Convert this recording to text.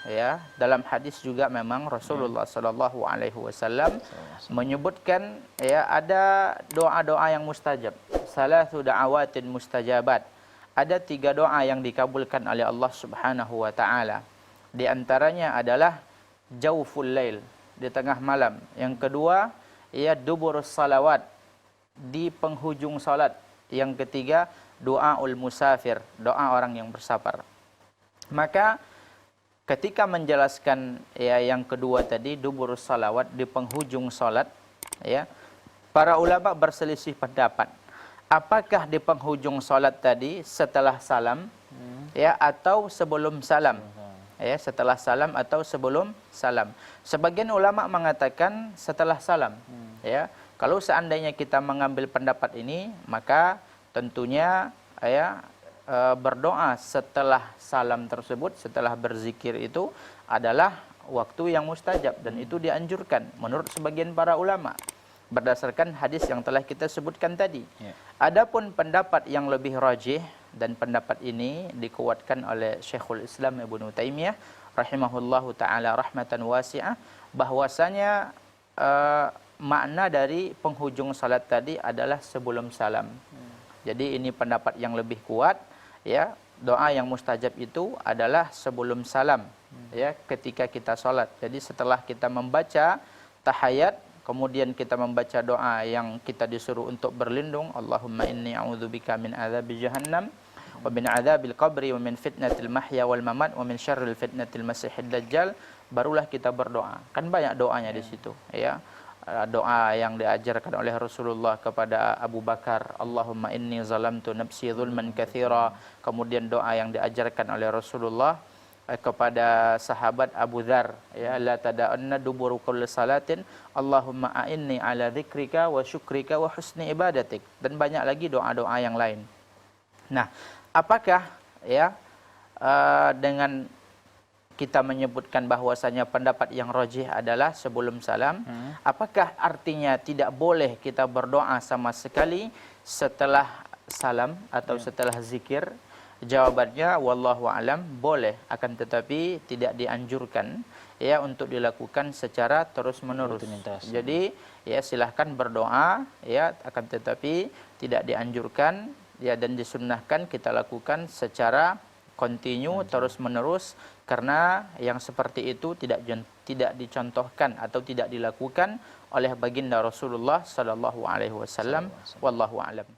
ya, dalam hadis juga memang Rasulullah sallallahu alaihi wasallam menyebutkan ya ada doa-doa yang mustajab. Salatsu da'awatin mustajabat. Ada 3 doa yang dikabulkan oleh Allah Subhanahu wa taala. Di antaranya adalah jauful lail, di tengah malam. Yang kedua, ya duburus salawat, di penghujung salat. Yang ketiga, doaul musafir, doa orang yang bersafar. Maka ketika menjelaskan ya yang kedua tadi, duburus salawat, di penghujung salat, ya, para ulama berselisih pendapat. Apakah di penghujung salat tadi setelah salam, ya, atau sebelum salam? Ya, setelah salam atau sebelum salam. Sebagian ulama mengatakan setelah salam. Ya, kalau seandainya kita mengambil pendapat ini, maka tentunya ya berdoa setelah salam tersebut, setelah berzikir itu adalah waktu yang mustajab dan itu dianjurkan menurut sebagian para ulama berdasarkan hadis yang telah kita sebutkan tadi. Adapun pendapat yang lebih rajih, dan pendapat ini dikuatkan oleh Syekhul Islam Ibnu Taimiyah rahimahullahu taala rahmatan wasi'ah, bahwasanya makna dari penghujung salat tadi adalah sebelum salam. Jadi ini pendapat yang lebih kuat, ya. Doa yang mustajab itu adalah sebelum salam, ya, ketika kita salat. Jadi setelah kita membaca tahiyat, kemudian kita membaca doa yang kita disuruh untuk berlindung, Allahumma inni a'udzubika min adzabi jahannam wa min adzabil qabri wa min fitnatil mahya wal mamat wa min syarril fitnatil masiihid dajjal, barulah kita berdoa. Kan banyak doanya di situ, ya. Doa yang diajarkan oleh Rasulullah kepada Abu Bakar, Allahumma inni zalamtu nafsi zulman katsira. Kemudian doa yang diajarkan oleh Rasulullah kepada sahabat Abu Dzar, ya, la tada'anna duburu kulli salatin Allahumma a'inni ala dzikrika wa syukrika wa husni ibadatik, dan banyak lagi doa-doa yang lain. Nah, apakah ya dengan kita menyebutkan bahwasanya pendapat yang rajih adalah sebelum salam, apakah artinya tidak boleh kita berdoa sama sekali setelah salam atau setelah zikir? Jawabannya wallahu alam, boleh, akan tetapi tidak dianjurkan ya untuk dilakukan secara terus-menerus. Jadi ya silahkan berdoa ya, akan tetapi tidak dianjurkan ya, dan disunnahkan kita lakukan secara kontinu terus-menerus, karena yang seperti itu tidak dicontohkan atau tidak dilakukan oleh baginda Rasulullah sallallahu alaihi wasallam. Wallahu alam.